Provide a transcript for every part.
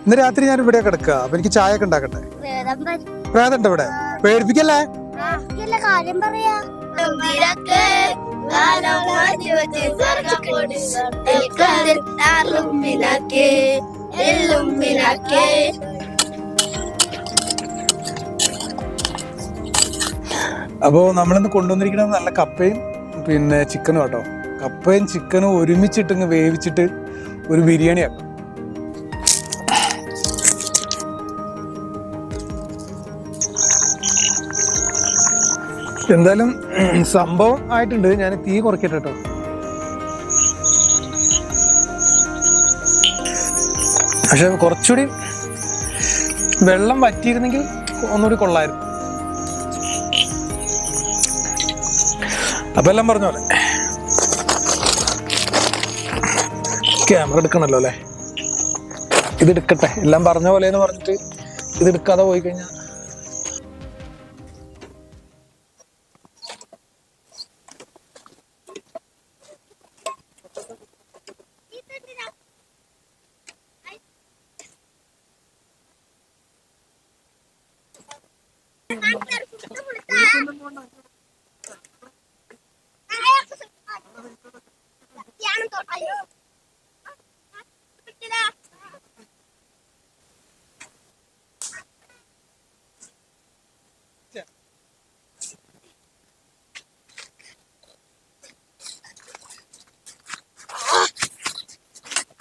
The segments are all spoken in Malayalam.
ഇന്ന് രാത്രി ഞാൻ ഇവിടെ കിടക്കുക. അപ്പൊ എനിക്ക് ചായ ഒക്കെ ഉണ്ടാക്കട്ടെ. പ്രേതണ്ട് ഇവിടെ, പേടിപ്പിക്കല്ലേ. കാര്യം പറയാ അപ്പോ നമ്മളിന്ന് കൊണ്ടുവന്നിരിക്കുന്നത് നല്ല കപ്പയും പിന്നെ ചിക്കനും കേട്ടോ. കപ്പയും ചിക്കനും ഒരുമിച്ചിട്ട് വേവിച്ചിട്ട് ഒരു ബിരിയാണി ആക്കാം. എന്തായാലും സംഭവം ആയിട്ടുണ്ട്. ഞാൻ തീ കുറയ്ക്കട്ടെ കേട്ടോ. പക്ഷെ കുറച്ചുകൂടി വെള്ളം വറ്റിയിരുന്നെങ്കിൽ ഒന്നുകൂടി കൊള്ളായിരുന്നു. അപ്പൊ എല്ലാം പറഞ്ഞ പോലെ ക്യാമറ എടുക്കണല്ലോ അല്ലേ. ഇതെടുക്കട്ടെ, എല്ലാം പറഞ്ഞ പോലെ എന്ന് പറഞ്ഞിട്ട് ഇതെടുക്കാതെ പോയി കഴിഞ്ഞാൽ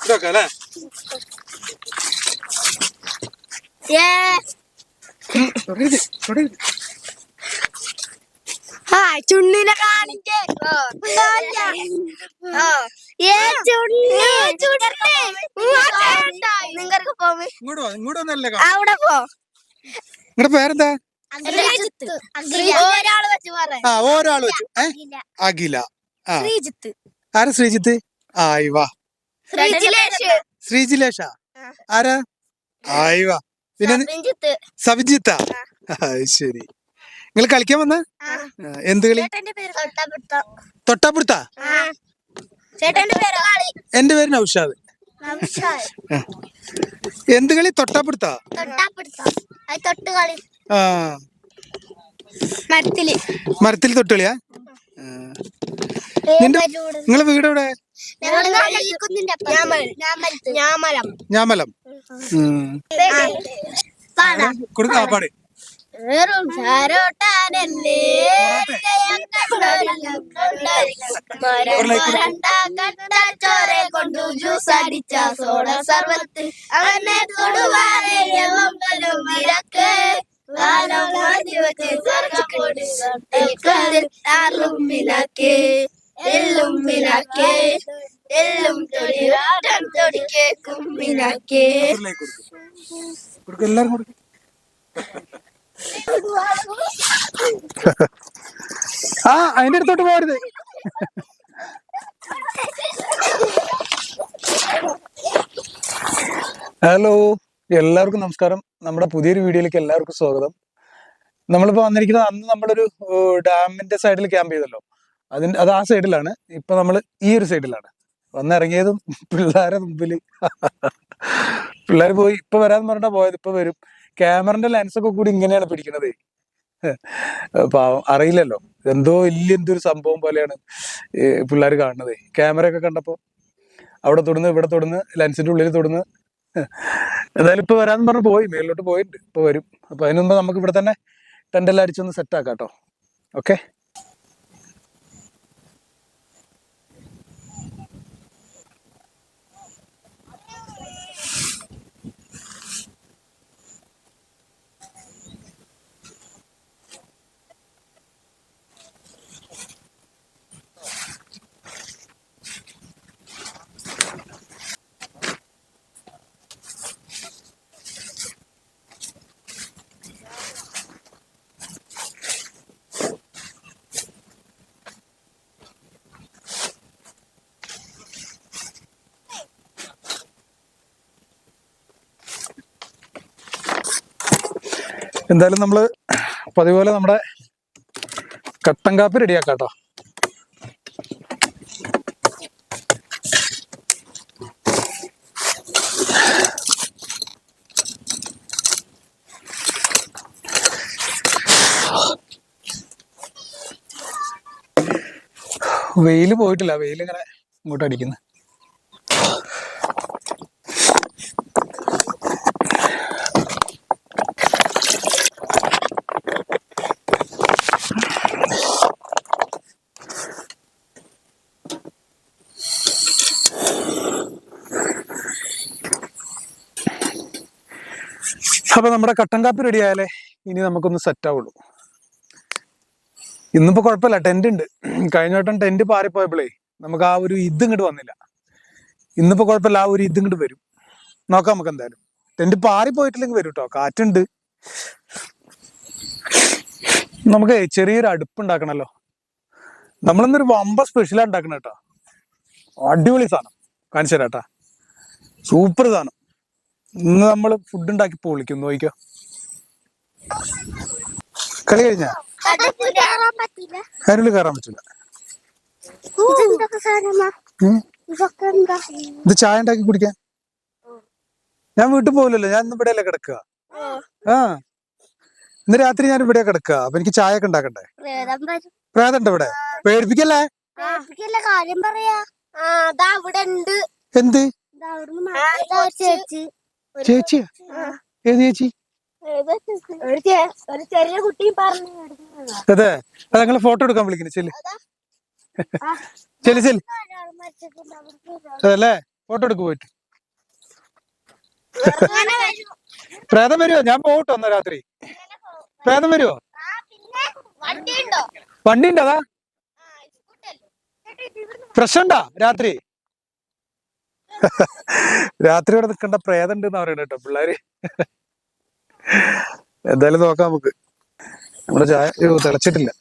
ഇതൊക്കെ ചുണ്ണിനെ കാണിക്കേ അവിടെ പോ. നിങ്ങളുടെ പേരെന്താ? ഒരാള് വെച്ച് ആ ഒരാള് വെച്ചു. അഖില. ആ ആരാ ശ്രീജിത്ത്? ആയി വാ. ശ്രീജിലേഷ ആരാ? ആയി വാ. പിന്നെ സബിജിത്താ. ശരി. നിങ്ങൾ കളിക്കാൻ വന്ന എന്ത് കളി? തൊട്ടാപ്പുറത്താ. എന്റെ പേര് നൗഷാദ്. എന്ത് കളി? തൊട്ടാപ്പുറത്താ. ആ മരത്തിൽ തൊട്ടുകളിയാ? നിങ്ങളെ വീട് എവിടെ? ഞാമലം. കൊടുക്കാ പാട്. കൊണ്ടു ജ്യൂസ് അടിച്ച സോഡ സർവത്ത് അവനെ തൊടുവാനിരക്ക് എല്ലും തൊടിക്കേ കുമ്മിനാക്കേ. എല്ലാരും കൊടുക്കും. ആ അതിന്റെ അടുത്തോട്ട് പോരുത്. ഹലോ, എല്ലാവർക്കും നമസ്കാരം. നമ്മുടെ പുതിയൊരു വീഡിയോയിലേക്ക് എല്ലാവർക്കും സ്വാഗതം. നമ്മളിപ്പോ വന്നിരിക്കുന്നത് അന്ന് നമ്മളൊരു ഡാമിന്റെ സൈഡിൽ ക്യാമ്പ് ചെയ്തല്ലോ. അത് ആ സൈഡിലാണ്. ഇപ്പൊ നമ്മള് ഈ ഒരു സൈഡിലാണ് വന്നിറങ്ങിയതും. പിള്ളേരെ മുമ്പില് പിള്ളേർ പോയി. ഇപ്പൊ വരാന്ന് പറഞ്ഞാ പോയത്. ഇപ്പൊ വരും. ക്യാമറന്റെ ലെൻസൊക്കെ കൂടി ഇങ്ങനെയാണ് പിടിക്കണത്. പാവം അറിയില്ലല്ലോ, എന്തോ എന്തൊരു സംഭവം പോലെയാണ് പിള്ളേർ കാണുന്നത്. ക്യാമറയൊക്കെ കണ്ടപ്പോ അവിടെ തൊടുന്ന് ഇവിടെ തൊടുന്ന് ലെൻസിന്റെ ഉള്ളിൽ തൊടുന്ന്. എന്തായാലും ഇപ്പൊ വരാന്ന് പറഞ്ഞ് പോയി, മേളിലോട്ട് പോയിട്ടുണ്ട്. ഇപ്പൊ വരും. അപ്പൊ അതിന് മുമ്പ് നമുക്ക് ഇവിടെ തന്നെ ടെന്റെല്ലാം അടിച്ചൊന്ന് സെറ്റ് ആക്കാം കേട്ടോ. ഓക്കെ. എന്തായാലും നമ്മള് പതിപോലെ നമ്മുടെ കട്ടൻ കാപ്പി റെഡിയാക്കാം കേട്ടോ. വെയില് പോയിട്ടില്ല, വെയിൽ ഇങ്ങനെ ഇങ്ങോട്ട് അടിക്കുന്നു. അപ്പൊ നമ്മുടെ കട്ടൻ കാപ്പി റെഡി ആയാലേ ഇനി നമുക്കൊന്ന് സെറ്റ് ആവുള്ളൂ. ഇന്നിപ്പോ കുഴപ്പമില്ല, ടെന്റ് ഉണ്ട്. കഴിഞ്ഞ വട്ടം ടെന്റ് പാറിപ്പോയപ്പോഴേ നമുക്ക് ആ ഒരു ഇത് ഇങ്ങോട്ട് വന്നില്ല. ഇന്നിപ്പോ കുഴപ്പമില്ല, ആ ഒരു ഇത് ഇങ്ങോട്ട് വരും. നോക്കാം നമുക്ക്. എന്തായാലും ടെന്റ് പാറിപ്പോയിട്ടില്ലെങ്കിൽ വരും കേട്ടോ, കാറ്റുണ്ട്. നമുക്ക് ചെറിയൊരു അടുപ്പുണ്ടാക്കണല്ലോ. നമ്മളിന്നൊരു വമ്പ സ്പെഷ്യലാണ് ഉണ്ടാക്കണം കേട്ടോ. അടിപൊളി സാധനം കാണിച്ചു തരാം കേട്ടാ. സൂപ്പർ സാധനം. ഇന്ന് നമ്മൾ ഫുഡ് ഉണ്ടാക്കി പൊളിക്കും. നോക്കിക്കോ. കളി കഴിഞ്ഞാ അതിനുള്ളിൽ കയറാൻ പറ്റില്ല. ഇത് ചായ ഉണ്ടാക്കി കുടിക്കാൻ. ഞാൻ വീട്ടിൽ പോകില്ലല്ലോ, ഞാൻ ഇന്ന് ഇവിടെയല്ലേ കിടക്കുക. ആ, ഇന്ന് രാത്രി ഞാൻ ഇവിടെ കിടക്കുക. അപ്പൊ എനിക്ക് ചായ ഒക്കെ ഉണ്ടാക്കണ്ടേ. പ്രേതണ്ട് ഇവിടെ. പേടിപ്പിക്കല്ലേ. കാര്യം പറയാ. എന്ത് ചേച്ചി? ഏത് ചേച്ചി? ഒരു ചെറിയ കുട്ടി പറഞ്ഞു. അതെ, അത് ഞങ്ങള് ഫോട്ടോ എടുക്കാൻ വിളിക്കുന്നു. ചെല്ല് ചെല്ല് ചെല്ല്. അതല്ലേ, ഫോട്ടോ എടുക്ക് പോയിട്ട്. പ്രേതം വരുവോ? ഞാൻ പോകട്ടോ എന്നാ രാത്രി. പ്രേതം വരുവോ? വണ്ടി ഉണ്ടോ? അതാ പ്രശ്നണ്ടാ രാത്രി? രാത്രി ഇവിടെ നിൽക്കേണ്ട, പ്രേതം ഉണ്ടെന്ന് പറയണ കേട്ടോ പിള്ളേര്. എന്തായാലും നോക്കാം നമുക്ക്. നമ്മുടെ ചായ തിളച്ചിട്ടില്ല.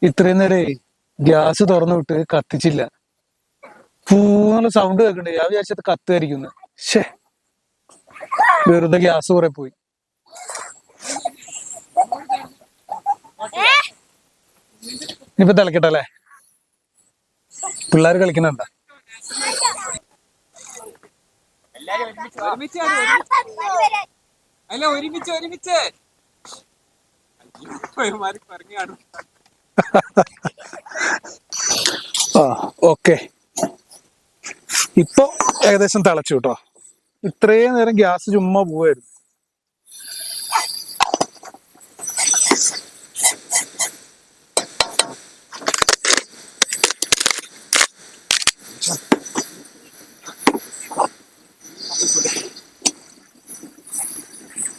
ഇത്രയും നേരെ ഗ്യാസ് തുറന്നു വിട്ട് കത്തിച്ചില്ല. പൂന്നുള്ള സൗണ്ട് കേൾക്കണ്ടേ. ഞാൻ വിചാരിച്ചത് കത്തുമായിരിക്കുന്നു. ശേ, വെറുതെ ഗ്യാസ് കുറെ പോയി. ഇനിയിപ്പോ തിളക്കട്ടല്ലേ. പിള്ളേർ കളിക്കണണ്ട. ആ, ഓക്കെ. ഇപ്പൊ ഏകദേശം തിളച്ചു കേട്ടോ. ഇത്രയും നേരം ഗ്യാസ് ചുമ്മാ പോവായിരുന്നു.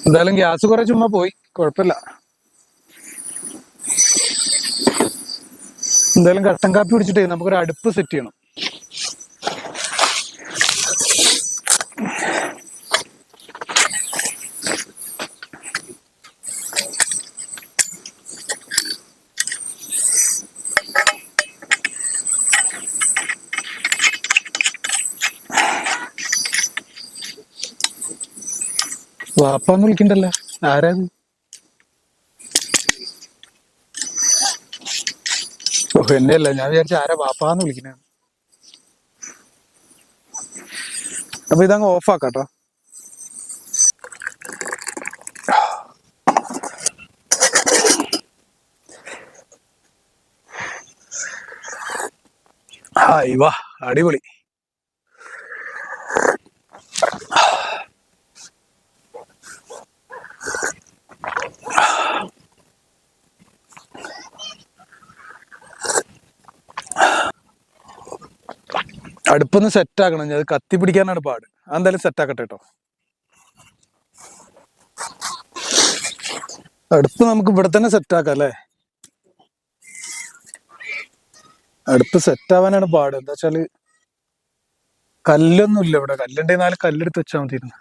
എന്തായാലും ഗ്യാസ് കുറെ ചുമ്മാ പോയി, കുഴപ്പമില്ല. എന്തായാലും കട്ടൻ കാപ്പി കുടിച്ചിട്ടേ നമുക്കൊരു അടുപ്പ് സെറ്റ് ചെയ്യണം. വാപ്പാന്ന് വിളിക്കണ്ടല്ലോ, ആരാത്? ഓ, എന്നെയല്ല, ഞാൻ വിചാരിച്ച ആരാ വാപ്പാന്ന് വിളിക്കണ. അപ്പൊ ഇതങ്ങ് ഓഫാക്കാട്ടോ. ഹായ് വാ, അടിപൊളി. അടുപ്പൊന്ന് സെറ്റ് ആക്കണം. അത് കത്തി പിടിക്കാനാണ് പാട്. അതെന്തായാലും സെറ്റ് ആക്കട്ടെ കേട്ടോ. അടുപ്പ് നമുക്ക് ഇവിടെ തന്നെ സെറ്റ് ആക്കാം അല്ലേ? അടുപ്പ് സെറ്റ് ആവാനാണ് പാട്. എന്താ വെച്ചാല് കല്ലൊന്നും ഇല്ല ഇവിടെ. കല്ലുണ്ടെങ്കിൽ 4 കല്ലെടുത്ത് വെച്ചാൽ മതിയിരുന്നു.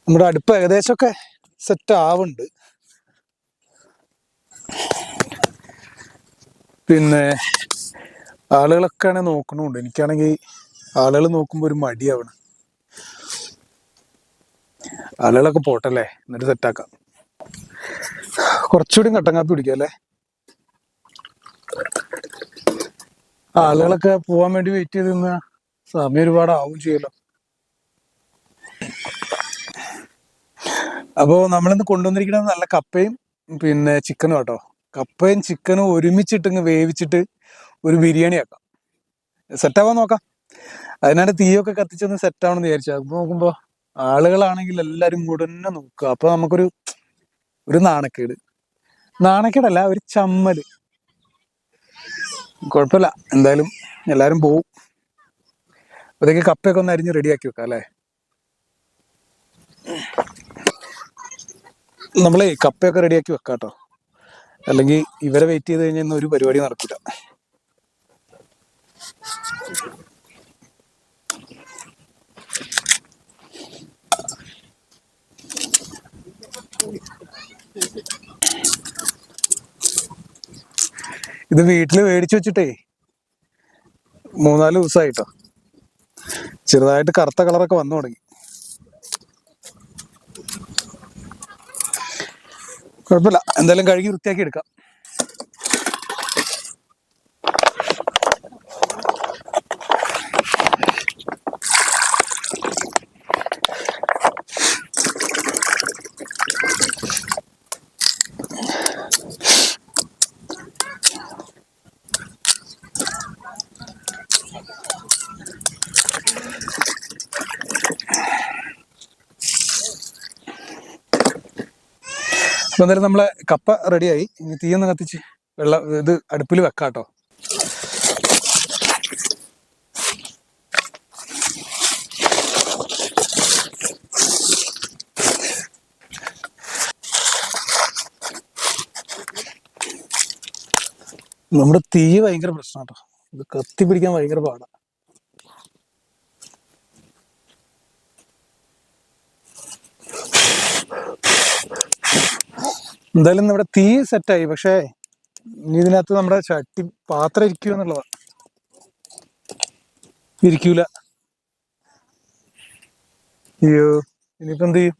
നമ്മുടെ അടുപ്പ് ഏകദേശമൊക്കെ സെറ്റ് ആവുന്നുണ്ട്. പിന്നെ ആളുകളൊക്കെ ആണെങ്കിൽ നോക്കണുണ്ട്. എനിക്കാണെങ്കിൽ ആളുകൾ നോക്കുമ്പോൾ ഒരു മടിയാവണം. ആളുകളൊക്കെ പോട്ടല്ലേ, എന്നിട്ട് സെറ്റാക്കാം. കുറച്ചുകൂടി കട്ടൻ കാപ്പി പിടിക്കാം അല്ലേ? ആളുകളൊക്കെ പോവാൻ വേണ്ടി വെയിറ്റ് ചെയ്ത് നിന്ന സമയം ഒരുപാട് ആവും ചെയ്യല്ലോ. അപ്പോൾ നമ്മളിന്ന് കൊണ്ടുവന്നിരിക്കുന്നത് നല്ല കപ്പയും പിന്നെ ചിക്കനും കേട്ടോ. കപ്പയും ചിക്കനും ഒരുമിച്ചിട്ട് വേവിച്ചിട്ട് ഒരു ബിരിയാണി ആക്കാം. സെറ്റാവാൻ നോക്കാം. അതിനാണ് തീയൊക്കെ കത്തിച്ചൊന്ന് സെറ്റാവണമെന്ന് വിചാരിച്ചു. അപ്പൊ നോക്കുമ്പോ ആളുകളാണെങ്കിൽ എല്ലാരും കൂടെ തന്നെ നോക്കുക. അപ്പൊ നമുക്കൊരു നാണക്കേടല്ല, ഒരു ചമ്മല്. കുഴപ്പമില്ല, എന്തായാലും എല്ലാരും പോവും. അതൊക്കെ കപ്പയൊക്കെ ഒന്ന് അരിഞ്ഞ് റെഡിയാക്കി വെക്കാം അല്ലേ? നമ്മളെ കപ്പയൊക്കെ റെഡിയാക്കി വെക്കാം കേട്ടോ. അല്ലെങ്കിൽ ഇവരെ വെയിറ്റ് ചെയ്ത് കഴിഞ്ഞാൽ ഇന്ന് ഒരു പരിപാടി നടക്കില്ല. ഇത് വീട്ടില് മേടിച്ചു വെച്ചിട്ടേ 3-4 ദിവസമായിട്ടോ. ചെറുതായിട്ട് കറുത്ത കളറൊക്കെ വന്നു തുടങ്ങി. കുഴപ്പമില്ല, എന്തായാലും കഴുകി വൃത്തിയാക്കി എടുക്കാം. അപ്പൊ എന്തായാലും നമ്മളെ കപ്പ റെഡിയായി. ഇനി തീയൊന്ന് കത്തിച്ച് ഇത് അടുപ്പിൽ വെക്കാട്ടോ. നമ്മുടെ തീ ഭയങ്കര പ്രശ്നം കേട്ടോ. ഇത് കത്തി പിടിക്കാൻ ഭയങ്കര പാടാ. എന്തായാലും നമ്മുടെ തീ സെറ്റായി. പക്ഷേ ഇനി ഇതിനകത്ത് നമ്മുടെ പാത്രം ഇരിക്കുക എന്നുള്ളതാ. ഇരിക്കൂല. അയ്യോ, ഇനിയിപ്പോ എന്ത് ചെയ്യും?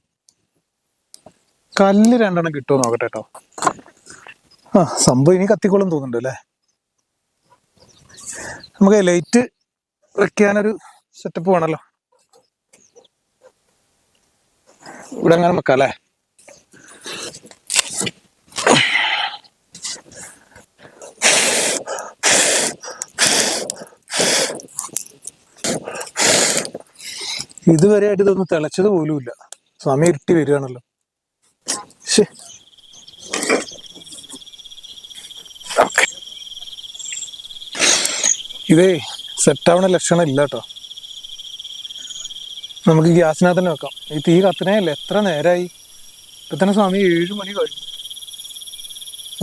കല്ല് 2 കിട്ടുമോ നോക്കട്ടെ കേട്ടോ. സംഭവം ഇനി കത്തിക്കോളും തോന്നുന്നുണ്ട് അല്ലേ? നമുക്ക് ലൈറ്റ് വെക്കാനൊരു സെറ്റപ്പ് വേണല്ലോ. ഇവിടെ അങ്ങനെ വെക്കാം അല്ലേ? ഇതുവരെ ആയിട്ട് ഇതൊന്നും തിളച്ചത് പോലും ഇല്ല. സമയം ഇരുട്ടി വരികയാണല്ലോ. ഇതേ സെറ്റാവണ ലക്ഷണം ഇല്ല കേട്ടോ. നമുക്ക് ഗ്യാസിനകത്ത് തന്നെ വെക്കാം. ഈ തീ കത്തണേ അല്ലേ? എത്ര നേരമായി? ഇപ്പൊ തന്നെ സമയം 7 മണി കഴിഞ്ഞു.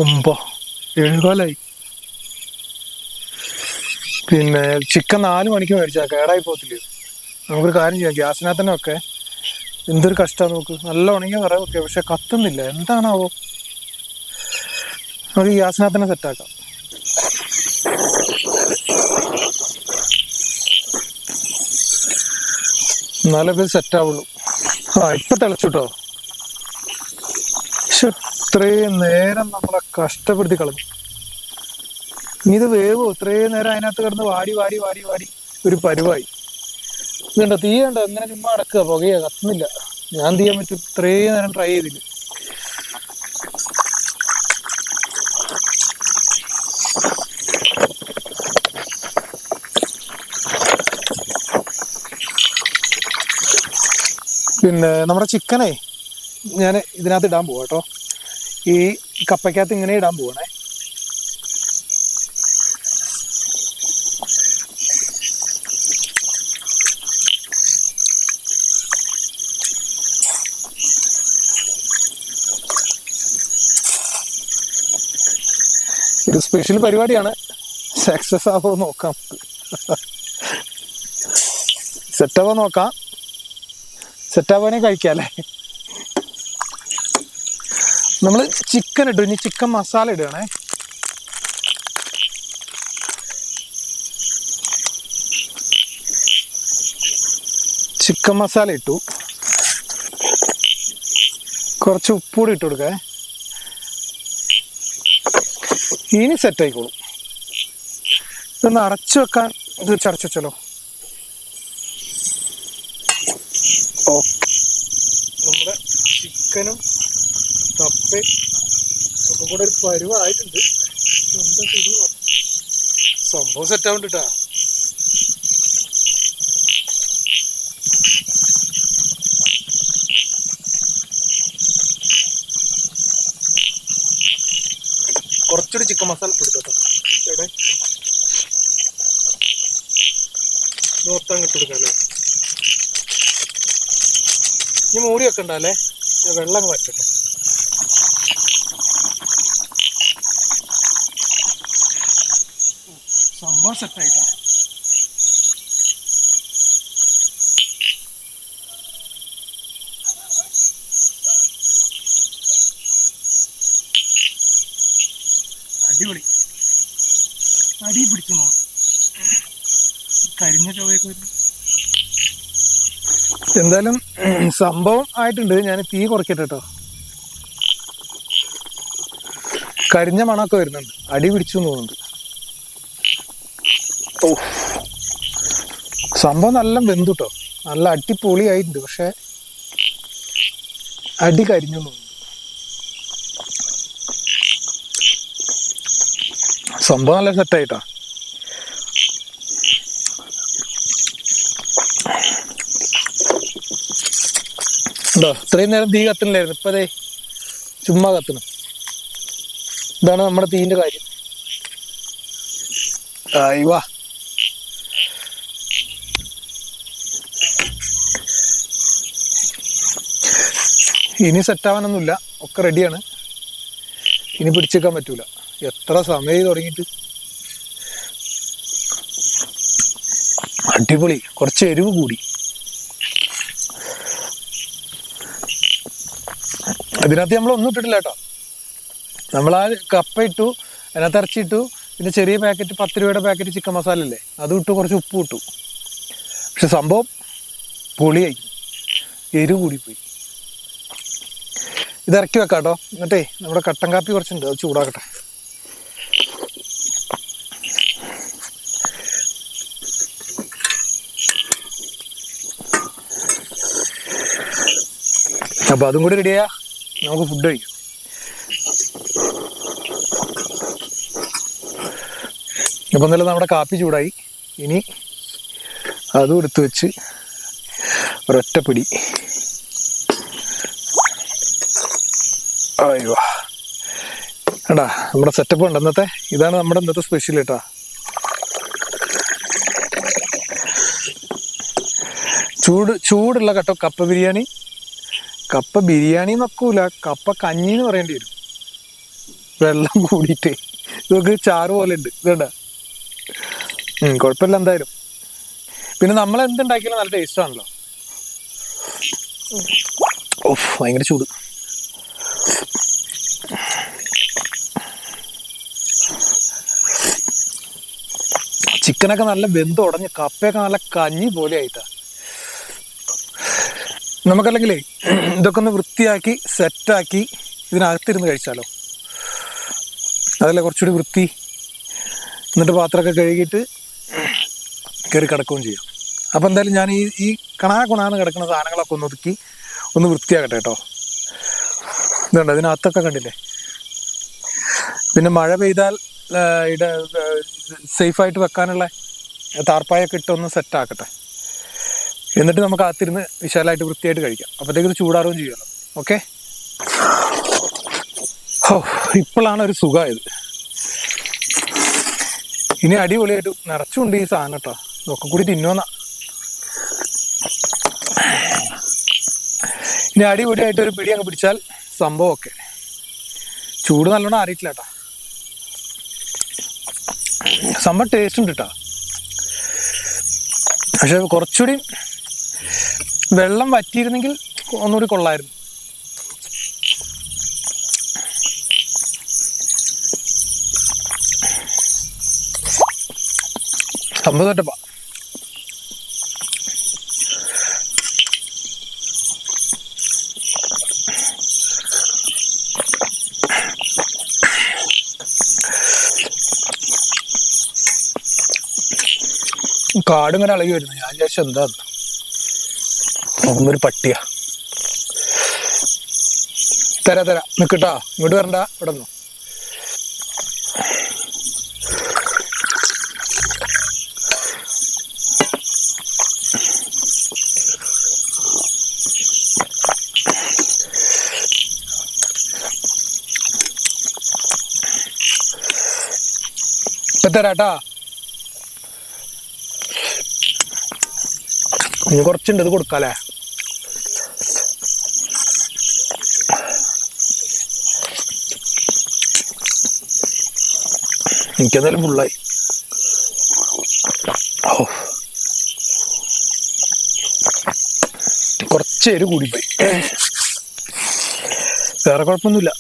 7:15. പിന്നെ ചിക്കൻ 4 മണിക്ക് മേടിച്ചാ കേടായി പോകത്തില്ലേ? നമുക്കൊരു കാര്യം ചെയ്യാം, ഗ്യാസിനകത്ത് തന്നെ വെക്കേ. എന്തൊരു കഷ്ടമാണ് നോക്ക്. നല്ല ഉണങ്ങിയ വിറക് വെക്കുക, പക്ഷെ കത്തുന്നില്ല. എന്താണാവോ? നമുക്ക് ഗ്യാസിനകത്ത് തന്നെ സെറ്റാക്കാം. എന്നാലേ ഇത് സെറ്റ് ആവുള്ളൂ. ഇപ്പൊ തിളച്ചു കേട്ടോ. ഇത്രയും നേരം നമ്മളെ കഷ്ടപ്പെടുത്തി കളഞ്ഞു. ഇനി ഇത് വേവോ? ഇത്രയും നേരം അതിനകത്ത് കിടന്ന് വാടി വാടി വാടി വാടി ഒരു പരുവായി. ഇതുണ്ടോ തീ കണ്ടോ എങ്ങനെ ചുമ്മാ അടക്കുക, പുകയോ കത്തുന്നില്ല. ഞാൻ ചെയ്യാൻ പറ്റും? ഇത്രയും നേരം ട്രൈ ചെയ്തില്ല. പിന്നെ നമ്മുടെ ചിക്കനെ ഞാൻ ഇതിനകത്ത് ഇടാൻ പോവാ കേട്ടോ. ഈ കപ്പയ്ക്കകത്ത് ഇങ്ങനെ ഇടാൻ പോവാണേ. ഒരു സ്പെഷ്യൽ പരിപാടിയാണ്. സക്സസ് ആവോ നോക്കാം. സെറ്റാവോ നോക്കാം. സെറ്റാവാനേ കഴിക്കാം അല്ലേ. നമ്മൾ ചിക്കൻ ഇട്ടു. ഇനി ചിക്കൻ മസാല ഇടുകയാണേ. ചിക്കൻ മസാല ഇട്ടു. കുറച്ച് ഉപ്പൂടി ഇട്ട് കൊടുക്കേ. ഇനി സെറ്റ് ആയിക്കോളും. ഇതൊന്ന് അടച്ചു വെക്കാൻ ഇത് ചടച്ചു വെച്ചല്ലോ. ഓക്കെ, നമ്മുടെ ചിക്കനും കപ്പയും ഒക്കെ കൂടെ ഒരു പരുവായിട്ടുണ്ട്. എന്താ ശരി, സംഭവം സെറ്റ് ആവുന്നുണ്ട് കേട്ടാ. കുറച്ചുകൂടി ചിക്കൻ മസാല ഇട്ട് കൊടുക്കാം. എവിടെ മൊത്തം ഇട്ട് കൊടുക്കാം അല്ലേ. ഇനി മൂടി വെക്കണ്ട അല്ലേ, വെള്ളം വറ്റട്ടെ. സംഭവം സെറ്റായിട്ടാ. അടിപൊളി. അടി പിടിച്ചു കരിഞ്ഞ ചൊവ്വയൊക്കെ വരും. എന്തായാലും സംഭവം ആയിട്ടുണ്ട്. ഞാൻ തീ കുറയ്ക്കട്ടെ കേട്ടോ. കരിഞ്ഞ മണമൊക്കെ വരുന്നുണ്ട്. അടി പിടിച്ചു തോന്നുന്നുണ്ട്. ഓ, സംഭവം നല്ല വെന്തു കേട്ടോ. നല്ല അടിപൊളി ആയിട്ടുണ്ട്. പക്ഷെ അടി കരിഞ്ഞു തോന്നുന്നു. സംഭവം നല്ല സെറ്റായിട്ടാ. ഉണ്ടോ? ഇത്രയും നേരം തീ കത്തണില്ലായിരുന്നു. ഇപ്പൊ അതെ ചുമ്മാ കത്തണം. ഇതാണ് നമ്മുടെ തീന്റെ കാര്യം. വാ, ഇനി സെറ്റാവാനൊന്നുമില്ല. ഒക്കെ റെഡിയാണ്. ഇനി പിടിച്ചേക്കാൻ പറ്റൂല. എത്ര സമയം തുടങ്ങിയിട്ട്. അടിപൊളി. കുറച്ച് എരിവ് കൂടി. ഇതിനകത്ത് നമ്മളൊന്നും ഇട്ടിട്ടില്ല കേട്ടോ. നമ്മൾ ആ കപ്പ ഇട്ടു, അതിനകത്ത് ഇറച്ചിട്ടു, പിന്നെ ചെറിയ പാക്കറ്റ് 10 രൂപയുടെ പാക്കറ്റ് ചിക്കൻ മസാല അല്ലേ, അത് ഇട്ടു, കുറച്ച് ഉപ്പ് ഇട്ടു. പക്ഷെ സംഭവം പൊളിയായി. എരിവ് കൂടിപ്പോയി. ഇത് ഇറക്കി വെക്കാം കേട്ടോ. എന്നിട്ടേ നമ്മുടെ കട്ടൻ കാപ്പി കുറച്ചുണ്ട്, അത് ചൂടാക്കട്ടെ. അപ്പൊ അതും കൂടി റെഡിയാ, നമുക്ക് ഫുഡ് കഴിക്കാം. അപ്പൊ എന്നാലും നമ്മുടെ കാപ്പി ചൂടായി. ഇനി അതും എടുത്തു വെച്ച് ഒരൊറ്റപ്പിടി. അയ്യോ എടാ, നമ്മുടെ സെറ്റപ്പ് ഉണ്ട് ഇന്നത്തെ. ഇതാണ് നമ്മുടെ ഇന്നത്തെ സ്പെഷ്യൽ കേട്ടാ. ചൂടുള്ള കപ്പ ബിരിയാണി. കപ്പ ബിരിയാണി നോക്കൂല, കപ്പ കഞ്ഞി എന്ന് പറയേണ്ടി വരും. വെള്ളം കൂടിയിട്ട് ഇതൊക്കെ ചാറ് പോലെ ഉണ്ട്. ഇതുണ്ട, കുഴപ്പമില്ല എന്തായാലും. പിന്നെ നമ്മൾ എന്തുണ്ടാക്കിയാലും നല്ല ടേസ്റ്റ് ആണല്ലോ. ഓഫ്, ഭയങ്കര ചൂട്. ചിക്കനൊക്കെ നല്ല വെന്ത് ഉടഞ്ഞ്, കപ്പയൊക്കെ നല്ല കഞ്ഞി പോലെ ആയിട്ടാ. നമുക്കല്ലെങ്കിലേ ഇതൊക്കെ ഒന്ന് വൃത്തിയാക്കി സെറ്റാക്കി ഇതിനകത്തിരുന്ന് കഴിച്ചാലോ, അതല്ലേ കുറച്ചുകൂടി വൃത്തി. എന്നിട്ട് പാത്രമൊക്കെ കഴുകിയിട്ട് കയറി കിടക്കുകയും ചെയ്യാം. അപ്പം എന്തായാലും ഞാൻ ഈ കൊണാന്ന് കിടക്കുന്ന സാധനങ്ങളൊക്കെ ഒന്ന് ഒതുക്കി ഒന്ന് വൃത്തിയാകട്ടെ കേട്ടോ. ഇതുണ്ട്, ഇതിനകത്തൊക്കെ കണ്ടില്ലേ. പിന്നെ മഴ പെയ്താൽ സേഫായിട്ട് വെക്കാനുള്ള താർപ്പായൊക്കെ ഇട്ടൊന്ന് സെറ്റാക്കട്ടെ. എന്നിട്ട് നമുക്ക് അകത്തിരുന്ന് വിശാലമായിട്ട് വൃത്തിയായിട്ട് കഴിക്കാം. അപ്പോഴത്തേക്ക് ഇത് ചൂടാറുകയും ചെയ്യുമല്ലോ. ഓക്കെ. ഇപ്പോഴാണ് ഒരു സുഖമായത്. ഇനി അടിപൊളിയായിട്ട് നിറച്ചുകൊണ്ട് ഈ സാധനം കേട്ടോ. ഇതൊക്കെ കൂടി തിന്നുവന്ന ഇനി അടിപൊളിയായിട്ട് ഒരു പിടി അങ്ങ് പിടിച്ചാൽ സംഭവം ഒക്കെ. ചൂട് നല്ലോണം അറിയിട്ടില്ല കേട്ടോ. സംഭവം ടേസ്റ്റ് ഉണ്ട് കേട്ടോ. പക്ഷെ കുറച്ചുകൂടി വെള്ളം വറ്റിയിരുന്നെങ്കിൽ ഒന്നുകൂടി കൊള്ളായിരുന്നു. സംഭവം തൊട്ടപ്പാ. കാടിങ്ങനെ ഇളകി വരുന്നു. ഞാൻ വിചാരിച്ചു എന്താ നോക്കുമ്പോ ഒരു പട്ടിയാ. തരാ നിക്കട്ടാ, ഇങ്ങോട്ട് വരണ്ട, ഇവിടെ നിന്നോ. ഇപ്പൊ തരാട്ടാ. ഇനി കുറച്ചുണ്ട്, ഇത് കൊടുക്കാല്ലേ. എനിക്കെന്തായാലും ഫുള്ളായി. കുറച്ച് എരു കൂടിപ്പോയി, വേറെ കുഴപ്പമൊന്നുമില്ല.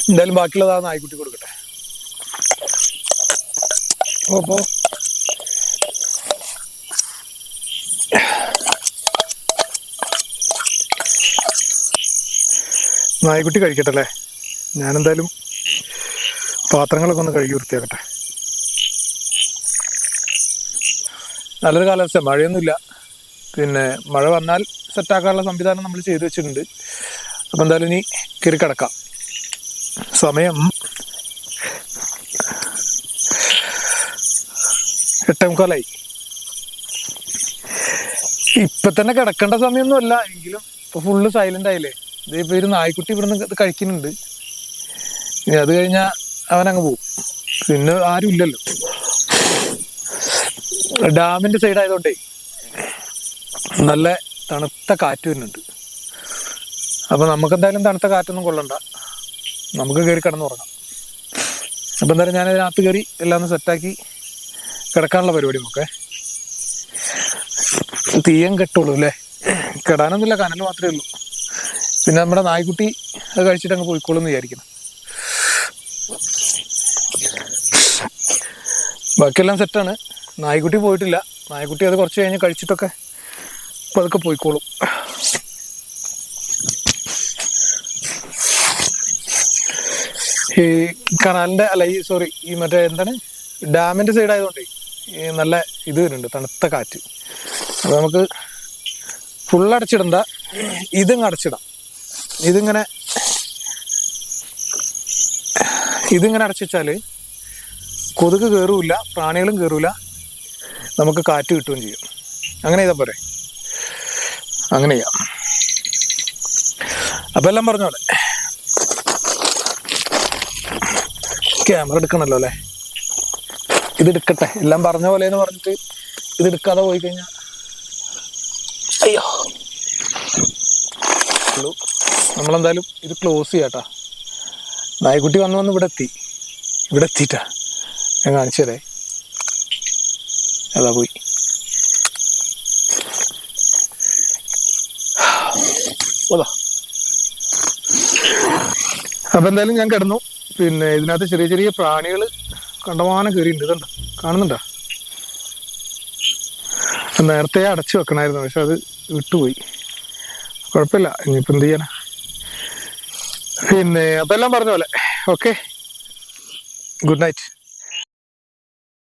എന്തായാലും ബാക്കിയുള്ളതാ നായ്ക്കുട്ടി കൊടുക്കട്ടെ. ഓപ്പോ നായ്ക്കുട്ടി കഴിക്കട്ടെ അല്ലേ. ഞാനെന്തായാലും പാത്രങ്ങളൊക്കെ ഒന്ന് കഴുകി വൃത്തിയാക്കട്ടെ. നല്ലൊരു കാലാവസ്ഥ, മഴയൊന്നുമില്ല. പിന്നെ മഴ വന്നാൽ സെറ്റാക്കാനുള്ള സംവിധാനം നമ്മൾ ചെയ്തു വെച്ചിട്ടുണ്ട്. അപ്പം എന്തായാലും ഇനി കയറി കിടക്കാം. സമയം 8:45. ഇപ്പൊ തന്നെ കിടക്കേണ്ട സമയമൊന്നുമല്ല, എങ്കിലും ഇപ്പൊ ഫുള്ള് സൈലന്റ് ആയില്ലേ. ഇതിപ്പോ ഒരു നായ്ക്കുട്ടി ഇവിടുന്ന് ഇത് കഴിക്കുന്നുണ്ട്. ഇനി അത് കഴിഞ്ഞാൽ അവനങ്ങ് പോവും. പിന്നെ ആരും ഇല്ലല്ലോ. ഡാമിന്റെ സൈഡ് ആയതുകൊണ്ടേ നല്ല തണുത്ത കാറ്റ് വരുന്നുണ്ട്. അപ്പൊ നമുക്ക് എന്തായാലും തണുത്ത കാറ്റൊന്നും കൊള്ളണ്ട, നമുക്ക് കയറി കിടന്നുറങ്ങാം. അപ്പൊ എന്തായാലും ഞാൻ അതിനകത്ത് കയറി എല്ലാം ഒന്ന് സെറ്റാക്കി കിടക്കാനുള്ള പരിപാടി നോക്കേ. തീയം കെട്ടുള്ളൂ അല്ലേ, കെടാനൊന്നുമില്ല, കനൽ മാത്രമേ ഉള്ളൂ. പിന്നെ നമ്മുടെ നായ്ക്കുട്ടി അത് കഴിച്ചിട്ട് അങ്ങ് പോയിക്കോളും എന്ന് വിചാരിക്കണം. ബാക്കിയെല്ലാം സെറ്റാണ്. നായ്ക്കുട്ടി പോയിട്ടില്ല. നായ്ക്കുട്ടി അത് കുറച്ച് കഴിഞ്ഞ് കഴിച്ചിട്ടൊക്കെ ഇപ്പൊ അതൊക്കെ പോയിക്കോളും. ഈ കനാലിന്റെ അല്ല ഈ മറ്റേ എന്താണ് ഡാമിന്റെ സൈഡ് ആയതുകൊണ്ടേ നല്ല ഇത് വരുന്നുണ്ട്, തണുത്ത കാറ്റ്. അപ്പൊ നമുക്ക് ഫുള്ളടച്ചിടണ്ട, ഇതിങ്ങ് അടച്ചിടാം. ഇതിങ്ങനെ അടച്ചുവെച്ചാല് കൊതുക് കയറൂല, പ്രാണികളും കയറൂല, നമുക്ക് കാറ്റ് കിട്ടുകയും ചെയ്യും. അങ്ങനെ ചെയ്താൽ പോരെ. അങ്ങനെ ചെയ്യാം. അപ്പൊ എല്ലാം പറഞ്ഞ പോലെ ക്യാമറ എടുക്കണല്ലോ അല്ലേ. ഇതെടുക്കട്ടെ, എല്ലാം പറഞ്ഞ പോലെ എന്ന് പറഞ്ഞിട്ട് ഇതെടുക്കാതെ പോയി കഴിഞ്ഞാൽ അയ്യോ. നമ്മളെന്തായാലും ഇത് ക്ലോസ് ചെയ്യാട്ടാ. നായ്ക്കുട്ടി വന്ന് ഇവിടെ എത്തിയിട്ടാ ഞാൻ കാണിച്ചു തരേ. അതാ പോയി. അപ്പൊ എന്തായാലും ഞാൻ കിടന്നു. പിന്നെ ഇതിനകത്ത് ചെറിയ ചെറിയ പ്രാണികൾ കണ്ടമാനം കയറിയിട്ടുണ്ട്. ഇതുണ്ടോ, കാണുന്നുണ്ടോ? നേരത്തെ അടച്ചു വെക്കണമായിരുന്നു, പക്ഷെ അത് വിട്ടുപോയി. കുഴപ്പമില്ല, ഇനിയിപ്പോൾ എന്ത് ചെയ്യാനാ. പിന്നെ അതെല്ലാം പറഞ്ഞ പോലെ. Okay, good night.